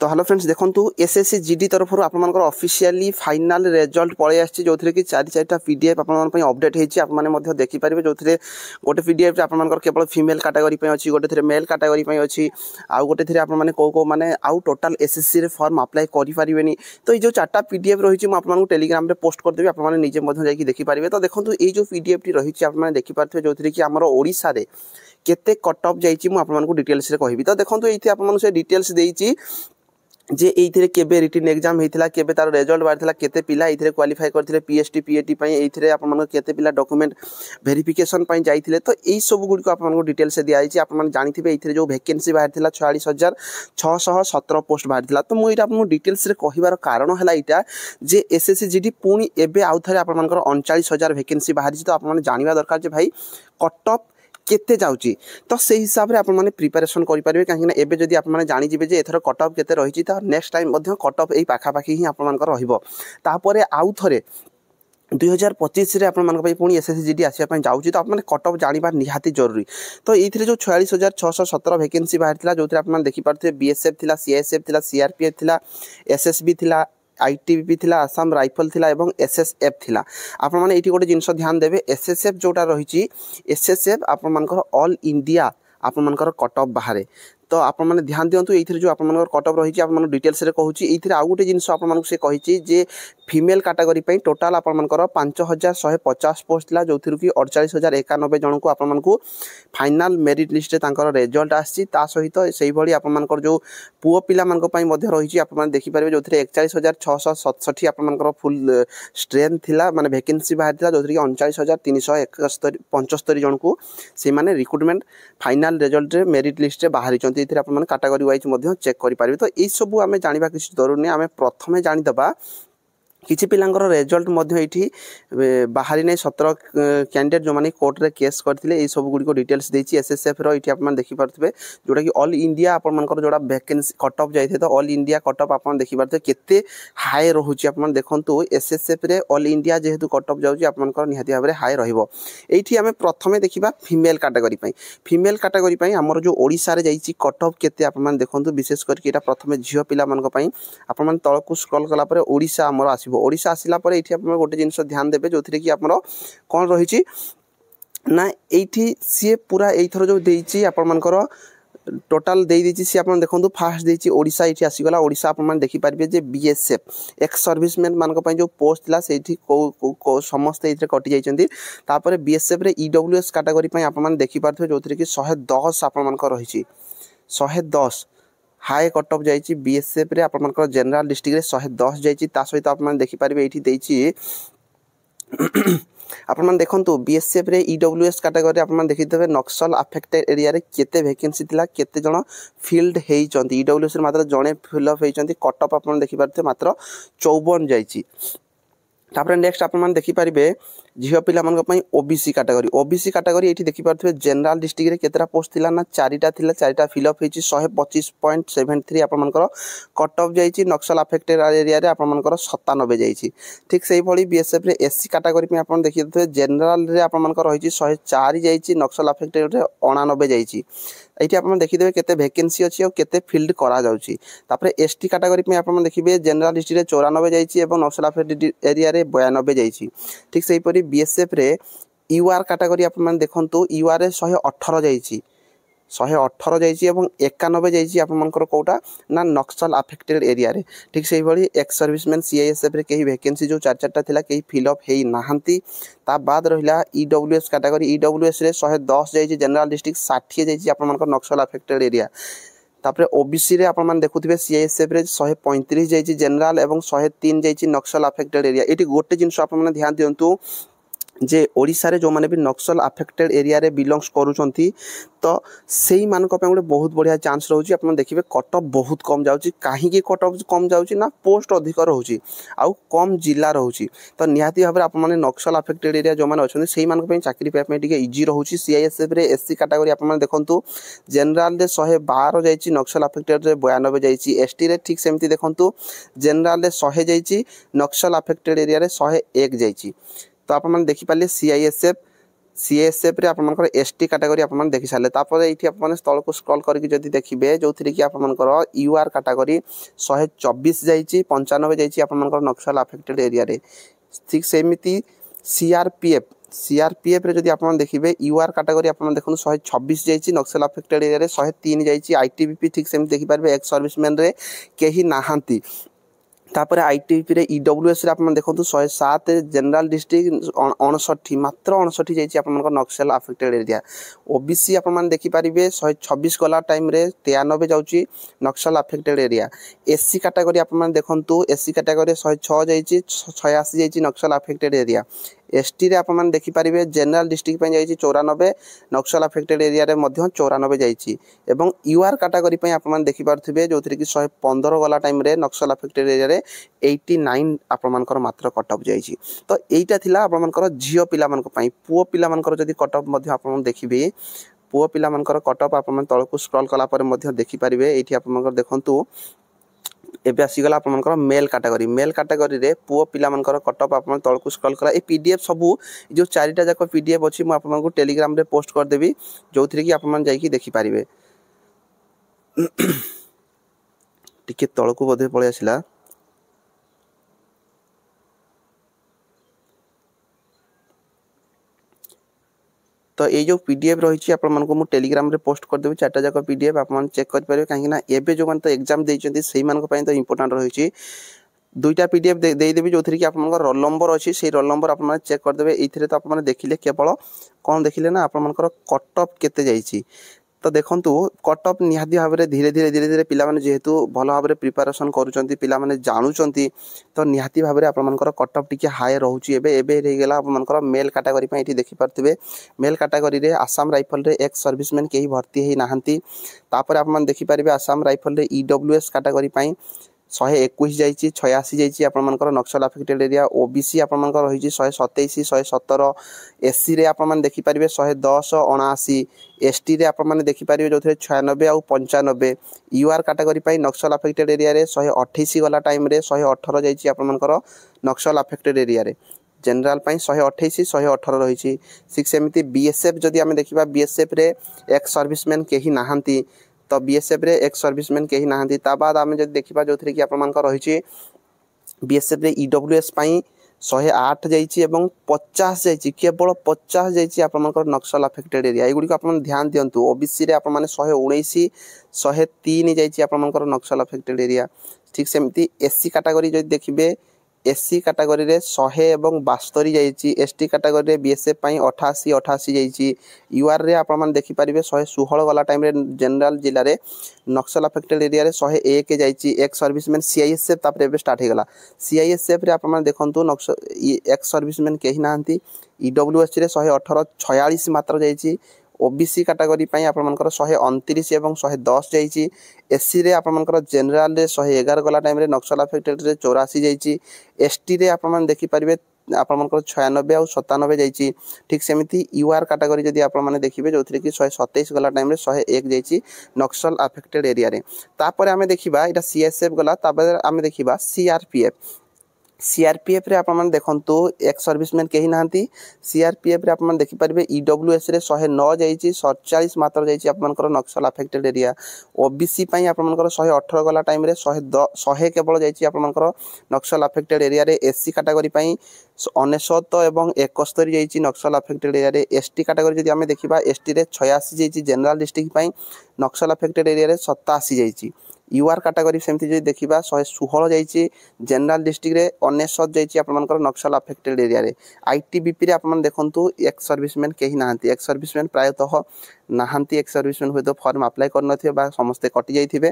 तो hello friends देखो SSC GD तरफ आपर ऑफिशियली फाइनल रिजल्ट पलि आसी जो कि चार चार्टा पीडीएफ आप अपडेट होती आपने देखिपारे जो गोटे पीडीएफ आपर केवल फीमेल कैटेगरी अच्छी गोटे मेल कैटेगरी अच्छी आउ गोटे आपने कौ मैंने आउ टोटाल एसएससी फॉर्म अप्लाई करें तो ये चार्टा पीडीएफ रही मुझे टेलीग्राम में पोस्ट करदेवी आपने निजे देखिपारे तो देखो ये जो पीडीएफ टी रही आपने देखिपारे जो कि आम ओडिशा रे केते कट ऑफ जाइए मुझे डिटेल्स कहबी तो देखो ये आपको डिटेल्स देती जे ये केबे रिटन एग्जाम होता केबे तार रिजल्ट बाहरी केते पिला ये क्वालिफाई करते पीएचटी पीएटी ये आपको केते पिला डॉक्यूमेंट वेरिफिकेशन जाइए तो यही सब गुड़िक आपको डिटेल्स दिखाई आपने जानते ये जो वैकेंसी बाहरी 46,617 पोस्ट बाहरी तो मुझे आपको डिटेल्स कहबार कारण है यहाँ जे एसएससी जीडी पुणी एवं आउ थे आप 39,000 वैकेंसी बाहरी तो आपने जानवा दरकार जे भाई कट ऑफ केते जाउची तो से हिसाब रे आपण माने प्रिपरेशन करि परिबे काहे ना एबे जदी आपण माने जानि जिवे जे एथर कट ऑफ केते रहिची त नेक्स्ट टाइम मध्ये कट ऑफ एई पाखा पाखी ही आपण मानकर रहिबो तापरे आउ थरे 2025 रे आपण मानक पुणी एसएससी जीडी आसिया जाऊँगी तो आपने कट ऑफ जानवा निहाती जरूरी तो ये जो 46,617 वैकेंसी बाहरी जो आप देखिपे बीएसएफ थिला सीआईएसएफ थिला सीआरपीएफ थिला एसएसबी थिला आईटीबीपी थिला आसाम राइफल थिला एवं एसएसएफ थिला आपण माने एठी गोटे जिनस ध्यान देबे एसएसएफ जोटा रही एसएसएफ आपण मानकर ऑल इंडिया आपण मानकर कट ऑफ बाहर तो आपण माने ध्यान दियंतु एथिरे जो आपण मानकर कट ऑफ रही आपण माने डिटेल्स रे कहूची एथिरे आउ गोटे जिनस आपण मानक से कहिची जे फीमेल कैटेगरी पे टोटाल आपण मानकर 5,150 पोस्ट थिला जोथिरु कि 48,091 जन को आपण मानकु फाइनल मेरिट लिस्ट रे तांकर रिजल्ट आसी ता सहित सेही भली आपण मानकर जो पुओ पिला मानक पई मध्ये रही आपण माने देखि पारबे जोथिरे 41,667 आपण मानकर फुल स्ट्रेंथ थिला माने वैकेंसी बाहर थिला जोथिरे कि 39,375 जन को से माने रिक्रूटमेंट फाइनल रिजल्ट रे मेरिट लिस्ट रे बाहरी चंती इथिरे आपण माने कैटेगरी वाइज मध्ये चेक करि पारबे तो ए सब आमे जानिबा किछि जरूरी आमे प्रथमे जानि दबा किछि पिलांकर रिजल्ट मध्ये एठी बाहरी नै 17 कैंडिडेट जो माने कोर्ट रे केस करथिले ए सब गुडी को डिटेल्स देछि एसएसएफ रो एठी आपण देखि पारथबे जोटा कि ऑल इंडिया आपण मानकर जोटा वैकेंसी कट ऑफ जाइथे तो ऑल इंडिया कट ऑफ आपण देखि पारथे केते हाई रहउछि आपण देखंतु एसएसएफ रे ऑल इंडिया जेहेतु कट ऑफ जाउछि आपण मानकर निहाती भाबरे हाई रहइबो एठी हमें प्रथमे देखिबा फीमेल कैटेगरी पई हमर जो ओडिसा रे जाइछि कट ऑफ केते आपण मान देखंतु विशेष करके एटा प्रथमे झियो पिला मानक पई आपण मान तळकु स्क्रॉल कला परे ओडिसा हमर आसी ओडिशा आसिला परे एठी आपण गोटे जिनस ध्यान देबे जोथिरे कि आपण कोन रहिछि ना एठी सी पूरा एथरो जो देइछि आपण मानकर टोटाल दे दीची सी आपण देखंतु फास्ट देइछि ओडिशा एठी आसी गला ओडिशा आपण मान देखि पारबे जे बीएसएफ एक्स सर्विसमैन मानक पई जो पोस्ट थिला सेठी को समस्त एथरे कटि जाइछन्ती तापर बीएसएफ रे ईडब्ल्यूएस कैटेगरी पई आपण मान देखि पारथो जोथिरे कि 110 आपण मानकर रहिछि 110 हाई कट ऑफ जाइए बीएसएफ रे आपण मानकर जनरल डिस्ट्रिक्ट रे 110 जाइए ता सहित आपण देखि पारबे एठी देइछि आपण मान देखंतु बीएसएफ रे ईडब्ल्यूएस कैटेगरी आपण मान देखितबे नक्सल अफेक्टेड एरिया रे केते वैकेंसी थिला केते जण फील्ड हेइ चंती ईडब्ल्यूएस रे मात्र जणे फिल अप हेइ चंती कट ऑफ आपण देखि पारथे मात्र 54 जाइछि तापर नेक्स्ट आपण मान देखि पारिबे झियो पिला मन पई ओबीसी कैटेगरी एठी देखि पारथबे जनरल डिस्ट्रिक्ट रे केतरा पोस्ट थिला ना चारिटा फिल अप हेछि 125.73 आपण मानकर कट ऑफ जाइछि नक्सल अफेक्टेड एरिया रे आपण मानकर 97 जाइछि ठीक सेही भली बीएसएफ रे एससी कैटेगरी पे आपण देखिथबे जनरल रे आपण मानकर रहिछि 104 जाइछि नक्सल अफेक्टेड रे 89 जाइछि एठी आपण देखिथबे केते वैकेंसी अछि और केते फील्ड करा जाउछि तापर एसटी कैटेगरी पे आपण देखिबे जनरल डिस्ट्रिक्ट रे 94 जाइछि एवं नक्सल अफेक्टेड एरिया रे 92 जाइछि ठीक सेही परी बीएसएफ रे यूआर कैटेगरी आपण देखंतु यूआर रे 118 जाइछि 118 जाइछि एवं 91 जाइछि आपण मानकर कोटा ना नक्सल अफेक्टेड एरिया रे ठीक सेही भली एक्स सर्विसमैन सीआईएसएफ रे केही वैकेंसी जो चार थिला केही फिल अप हेइ नाहंती ता बाद रहिला ईडब्ल्यूएस कैटेगरी ईडब्ल्यूएस रे 110 जाइछि जनरल डिस्ट्रिक्ट 60 जाइछि आपण मानकर नक्सल अफेक्टेड एरिया तापर ओबीसी रे आपण मान देखुथिबे सीआईएसएफ रे 135 जाइछि जनरल एवं 103 जाइछि नक्सल अफेक्टेड एरिया एटी गोटे जिनस आपण माने ध्यान दियंतु जे ओडिसा रे जो माने भी नक्सल अफेक्टेड एरिया रे बिलोंग्स करूछंती तो सेही मानक पे गोटे बहुत बढ़िया चांस रहउची आपण देखिबे कट ऑफ बहुत कम जाउची काहे की कट ऑफ कम जाउची ना पोस्ट अधिक रहउची आउ कम जिला रहउची तो निहाती भाबरे आपण माने नक्सल अफेक्टेड एरिया जो माने अछन सेही मानक पे चाकरी पे पे टिके इजी रहउची सीआईएसएफ रे एससी कैटेगरी आपण माने देखंतु जनरल रे 112 जाइछि नक्सल अफेक्टेड रे 92 जाइछि एसटी रे ठीक सेमती देखंतु जनरल रे 100 जाइछि नक्सल अफेक्टेड एरिया रे 101 जाइछि तो आप देखि पाले सीआईएसएफ सीएसएफ रे आपनकर एसटी कैटेगरी आपन देखि साले तापर एठी आपन स्थल को स्क्रॉल करके जदी देखिबे जोथि कि आपनकर यूआर कैटेगरी 124 जाईची 95 जाईची आपनकर नक्सल अफेक्टेड एरिया रे ठीक सेमिति सीआरपीएफ रे जदी आपन देखिबे यूआर कैटेगरी आपन देखन 126 जाईची नक्सल अफेक्टेड एरिया रे 103 जाईची आईटीबीपी ठीक सेम देखि पारबे एक्स सर्विसमैन रे केही नाहांती तापर आईटीबीपी रे ईडब्ल्यूएस रे आपन देखंतु 107 जनरल डिस्ट्रिक्ट 59 मात्र 59 जाईची आपन नक्सल अफेक्टेड एरिया ओबीसी आपन मान देखि पारिबे 126 गला टाइम रे 93 जाउची नक्सल अफेक्टेड एरिया एससी कैटेगरी आपन मान देखंतु एससी कैटेगरी 106 जाईची 86 जाईची नक्सल अफेक्टेड एरिया एसटी रे आपन मान देखि पारिबे जनरल डिस्ट्रिक्ट पे जाईची 94 नक्सल अफेक्टेड एरिया रे मध्य 94 जाईची एवं यूआर कैटेगरी पे आपन मान देखि पारथिबे जोथि कि 115 गला टाइम रे नक्सल अफेक्टेड एरिया रे 89 आपन मानकर मात्र कट ऑफ जाईची तो एइटा थिला आपन मानकर झियो पिला मानक पई पुओ पिला मानकर जदी कट ऑफ मध्य आपन देखिबे पुओ पिला मानकर कट ऑफ आपन तळ को स्क्रॉल कला पर मध्य देखि पारिबे एठी आपन मानकर देखंतु एबे आसीगला आपनकर मेल कैटेगरी रे पुओ पिला मानकर कटअप आपन तळ को स्क्रॉल करा ए पीडीएफ सबु जो चारिटा जाक पीडीएफ अछि म आपन को टेलीग्राम रे पोस्ट कर देबी जोथि कि आपन मान जाई कि देखि पारिबे टिके तळ को बधे पळे आसिला तो ये जो पीडीएफ रही आपण मन को मु टेलीग्राम रे पोस्ट कर देबी चारटा जाक पीडीएफ आपण चेक कर पारे काहे ना एबे जो मन तो एग्जाम देइचंती सेही मान को पई तो इंपोर्टेंट रही दुईटा पीडीएफ दे देबी जोथि कि आपण रोल नंबर अछि से रोल नंबर आपण चेक कर देबे एथिरे तो आपण देखिले केवल कोन देखिले ना आपण मन कट ऑफ केते जाईची तो देखंतु कट ऑफ निहादी भाव में धीरे धीरे पिला माने जेहेतु भल भाव में प्रिपरेशन करूचंती पिला माने जानुचंती तो निहादी भाव में आपण मनकर कट ऑफ टिके हाई रहउची एबे रे गेला आपण मनकर मेल कैटेगरी पे एठी देखि पारथिबे मेल कैटेगरी रे आसाम राइफल रे एक्स सर्विसमैन केही भर्ती हे नाहंती तापर आपण देखि पारिबे आसाम राइफल रे ईडब्ल्यूएस कैटेगरी पे 121 जाईची 86 जाईची आपण मनकर नक्सल अफेक्टेड एरिया ओबीसी आपण मनकर रहिची 127 117 एससी रे आपण मन देखि पारिबे 110 79 एसटी रे आपण मन देखि पारिबे जोथरे 96 आ 95 यूआर कैटेगरी पई नक्सल अफेक्टेड एरिया रे 128 गला टाइम रे 118 जाईची आपण मनकर नक्सल अफेक्टेड एरिया रे जनरल पई 128 118 रहिची सिक्स सेमिति बीएसएफ जदी हम देखिबा बीएसएफ रे एक्स सर्विसमैन केही नाहंती तो बीएसएफ रे एक्स सर्विसमैन केही नाहंती ता बाद हम जदी देखिबा जोथरे कि आपण मन रहिची बीएसएफ रे ईडब्ल्यूएस पई 108 जाईची एवं 50 जाईची केवल 50 जाईची आपण मन नक्सल अफेक्टेड एरिया एगुडी को आपण ध्यान दियंतु ओबीसी रे आपण माने 119 103 जाईची आपण मन नक्सल अफेक्टेड एरिया ठीक सेमती एससी कैटेगरी जदी देखिबे एससी कैटेगरी रे 100 एवं 72 जाईची एसटी कैटेगरी रे बीएसएफ पई 88 88 जाईची यूआर रे आपण मान देखि पारिबे 116 गला टाइम रे जनरल जिल्ला रे नक्सल अफेक्टेड एरिया रे 101 जाईची एक्स सर्विसमैन सीआईएसएफ तापर एबे स्टार्ट हे गला सीआईएसएफ रे आपण मान देखंतु नक्सल एक्स सर्विसमैन केही नाहंती ईडब्ल्यूएस रे 118 46 मात्र जाईची ओबीसी कैटेगरी पई आपण मनकर 129 एवं 110 जाईची एससी रे आपण मनकर जनरल रे 111 गला टाइम रे नक्सल अफेक्टेड रे 84 जाईची एसटी रे आपण मन देखि पारिबे आपण मनकर 96 आ 97 जाईची ठीक सेमिति यूआर कैटेगरी जदी आपण माने देखिबे जोथरे कि 127 गला टाइम रे 101 जाईची नक्सल अफेक्टेड एरिया रे तापर हमें देखिबा एटा सीएसएफ गला तापर हमें देखिबा सीआरपीएफ रे आपण देखंतु एक्स सर्विसमैन केही नाहंती सीआरपीएफ रे आपण देखि पारिबे ईडब्ल्यूएस रे 109 जाईची 47 मात्र जाईची आपण नक्सल अफेक्टेड एरिया ओबीसी पई आपण 118 गला टाइम रे 100 केवल जाईची आपण नक्सल अफेक्टेड एरिया रे एससी कैटेगरी पई 99 एवं 71 जाईची नक्सल अफेक्टेड एरिया रे एसटी कैटेगरी जदी हमें देखिबा एसटी रे 86 जाईची जनरल डिस्ट्रिक्ट पई नक्सल अफेक्टेड एरिया रे 87 जाईची यूआर कैटेगरी सेमती जदी देखिबा 116 जाईची जनरल डिस्ट्रिक्ट रे 99 जाईची आपण मनकर नक्सल अफेक्टेड एरिया रे आईटीबीपी रे आपण देखंतु एक्स सर्विसमैन केही नाहंती एक्स सर्विसमैन प्रायतः नाहंती एक्स सर्विसमैन होय तो फॉर्म अप्लाई करनथिबे बा समस्त कटि जाईथिबे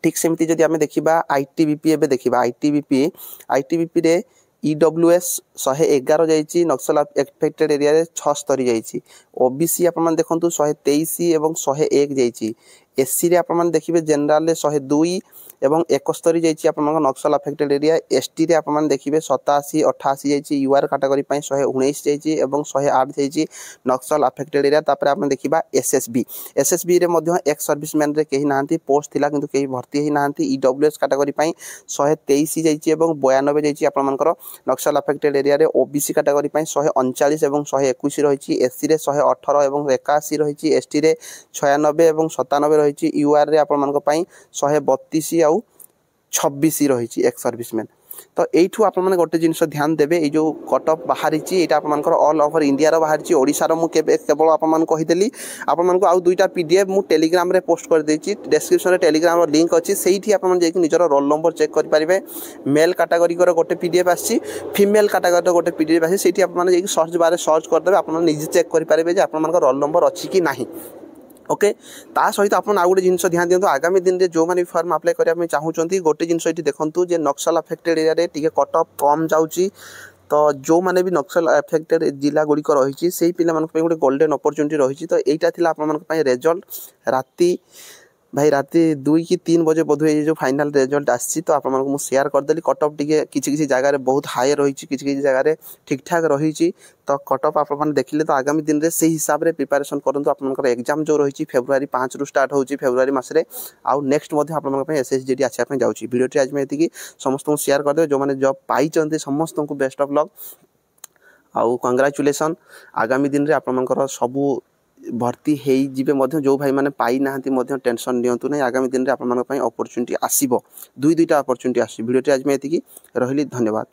ठीक सेमती जदी हमें देखिबा आईटीबीपी एबे देखिबा आईटीबीपी रे ईडब्ल्यूएस 111 जाईची नक्सल अफेक्टेड एरिया रे 76 जाईची ओबीसी आपण देखंतु 123 एवं 101 जाईची एससी रे आपण देखिए जनरल रे 102 एवं 71 जाइए आप नक्सल अफेक्टेड एरिया एसटी रे आप देखिए 87 88 जाइए यूआर कैटेगरी 119 जाइए और 108 जाइए नक्सल अफेक्टेड एरिया तापर आप देखा एसएसबी रे एक्स सर्विसमैन रे कहीं ना पोस्ट थिला किंतु कहीं भर्ती ही ना ईडब्ल्यूएस कैटेगरी 123 जाइए और 92 जाइए आपर नक्सल अफेक्टेड एरिया रे ओबीसी कैटेगरी 139 और 121 रही एससी रे 118 और 81 रही एसटी रे 96 और 97 रही यूआर रे आपण 132 आउ 26 रही एक्स सर्विसमैन। तो यू आप गोटे जिनस ध्यान देवे ये जो कट ऑफ बाहरी यहाँ आपर ऑल ओवर इंडिया बाहरी ओडिशार मुझे केवल आपदेली आपको आउ दुईटा पीडीएफ मु टेलीग्राम रे पोस्ट कर देछि डिस्क्रिप्शन रे टेलीग्राम लिंक अच्छी से आप निजर रोल नंबर चेक करेंगे मेल कैटेगरी गोटे पीडीएफ आसी फीमेल कैटेगरी गोटे पीडीएफ आसी से सर्च बारे सर्च करदे आप निजे चेक करेंगे आप रोल नंबर अच्छी कि ना। ओके ता सहित आप गोटे जिन ध्यान दिखाँ आगामी दिन में जो मैंने फॉर्म अप्लाई करने चाहूँगी गोटे जिन ये देखूँ जे नक्सल अफेक्टेड एरिया रे टिके कट ऑफ कम जाऊँगी तो जो मैंने भी नक्सल अफेक्टेड जिला गुड़िक रही से पिला गोटे गोल्डन अपॉर्चुनिटी रही तो यहाँ था आप रिजल्ट राति भाई राति 2 कि 3 बजे बोध ये जो फाइनल रिजल्ट आसी तो आपको शेयर करदेली कट ऑफ टिके किसी जगह बहुत हाई रही किसी जगह ठीक ठाक रही तो कट ऑफ आप देखिले तो आगामी दिन में से हिसाब से प्रिपरेशन करूँ आप एग्जाम जो रही फेब्रुआरी 5 रु स्टार्ट हो फेब्रुआरी मसरे आउ नेक्स्ट एसएसजीडी आसापी जाऊँगी वीडियो आज में ये समस्त शेयर करदे जो मैंने जॉब पाई समस्त को बेस्ट ऑफ लक आउ कंग्राचुलेसन आगामी दिन में आपंकर सबू भर्ती हो जो भाई मैंने पाई ना टेंशन नियंतु नहीं आगामी दिन में आप अपॉर्चुनिटी आसो दुईटा अपॉर्चुनिटी आस वीडियो आज में ये रही धन्यवाद।